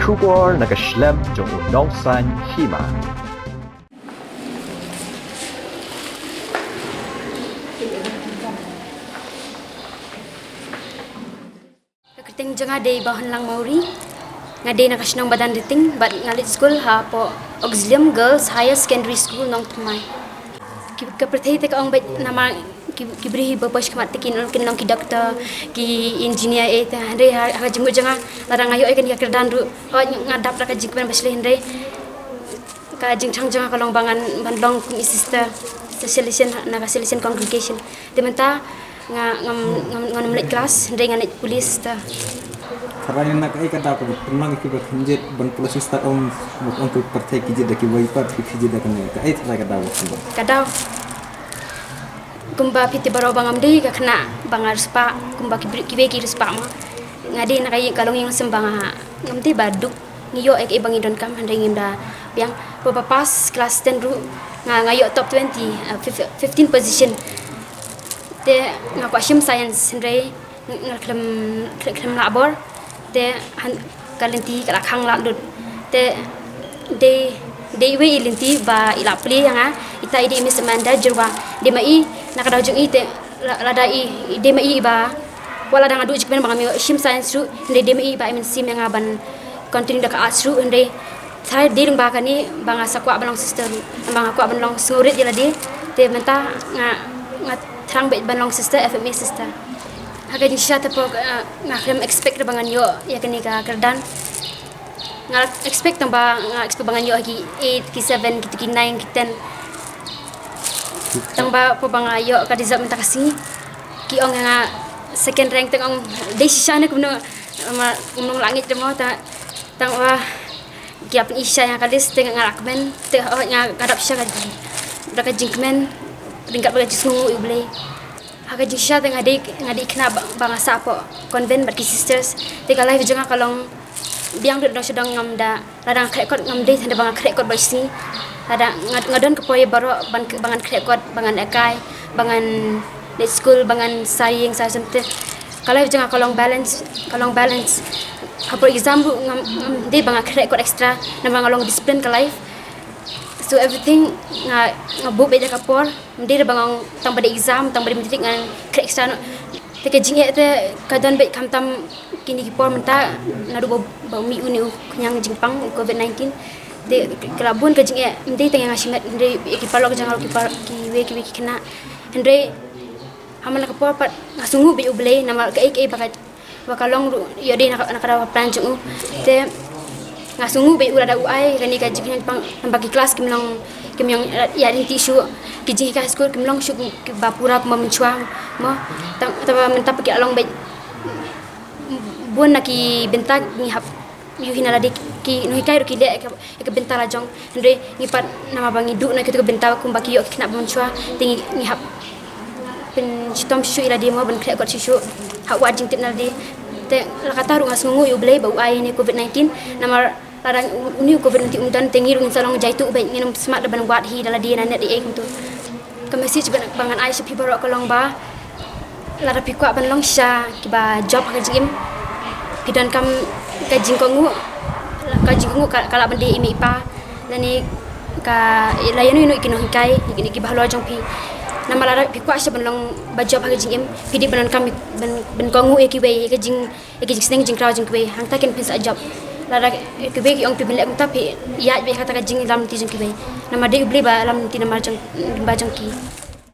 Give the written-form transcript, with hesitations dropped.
Kubor nakaslem jong unongsan hima. Kerting janga day bahan lang mauri. Ngade nakasnong badan diting but ngalit school ha po Auxilium Girls Higher Secondary School nong tumay. Kapertay tek ang bet nama kibrihi bapas kamat tekin nong ki doktor ki engineer eta hande ha jenguk janga larang ayo ikan ka kerdan ru ngadap ra ka jingpen basle hande ka jingchang janga kalong bangan bandong kum sister socialization na socialization congregation dementa ngam kelas hande nganet polis ta. Karena nak kata aku pernah kita kerja ban polisi start on untuk partai kita dah kita wiper kita dah kena kata aku. Kadau kumba piti baro bangam dei ka kena bangar spa kumba kibe ki spa ma ngade na kay kalong yang sembanga ngamti baduk ngiyo ek bangi don kam hande ngimda yang papa pas kelas 10 ru ngayo top 20 15 position te ngako asim science hande ngalem labor te kalenti kala khang la dut te de we ilinti ba ilapli yang ita ide mis manda jirwa de mai nakadaw jung ite lada i de mai ba wala dang adu jikben bangami shim science ru de mai ba min sim yang aban continue dak arts ru ende sai de ba kani banga sakwa balong sister banga kwa balong surit jela de te menta nga thrang bet balong sister fma sister haga di shata po ngakrem expect bangan yo ya kani ka kerdan nga expect tamba nga expect bangan yo gi 8 ki 7 ki 9 ki 10 tamba po bang ayo ka dizap menta kasi ki ong nga second rank tang ong desisya na kuno nung langit mo ta tang wa ki apin isya nga kalis teng nga rakmen te nga kadap siya ka jingmen ringkat baga jisungu iblay haga jisya teng adik kena bangasa po convent but sisters te kalai janga kalong biang dudong sedang ngamda ladang krekot ngamde tanda bang krekot baisi ada ngadon kepoy baro bangan krekot bangan akai bangan net school bangan saying sa sente kalau jangan kalong balance for example ngam de bangan krekot extra na bangalong discipline ka life so everything ngabu beda kapor de bangang tang pada exam tang pada mendidik ngan krek extra teke jinge te kadon bet kamtam kini kipor menta nadu bau mi uni nyang jingpang covid-19 de kelabun ke jinge mende teng ngasimet mende kipalok jangal ki kena hendre hamal kapor pat ngasungu be uble nama ke bakalong yo de nakara plan jungu te ngasungu be urada uai kani ka jinge pang bagi kelas kimlong ya din tisu kijing ka school kimlong shu bapura memenchua mo taba menta paki along be bun naki bentak ni hap yuhina ladi ki no hikai ro ki de ke bentala jong hendre ngipat nama bangi du na ketu bentala kum baki yo kena memenchua tingi ni hap pen chitom shu ila di mo ben kre got shu ha wajing tip naldi te lakata ru ngasungu yu blay bau ai ni covid-19 nama larang uni covid-19 umdan tengi ru salong jaitu be nginum smart da ban wat hi dala di na net di ek tu ka message bangan ai sepi baro kolong ba lara pikwa ban long sha ki ba job ka jim pidan kam ka jingkongu kala bende imi pa lani ka layanu inu ikino hikai ni ki bahlo jong pi nama lara pikwa sha ban long ba job ka jim pidi ban kam ben kongu e ki be ka jing sing jing kraw jing ki be hang ta ken pis a job lara ki be ki ong pi ben lek ta pi ya be kata ka jing lam ti jing ki be nama de ubli ba lam ti nama jong ba jong ki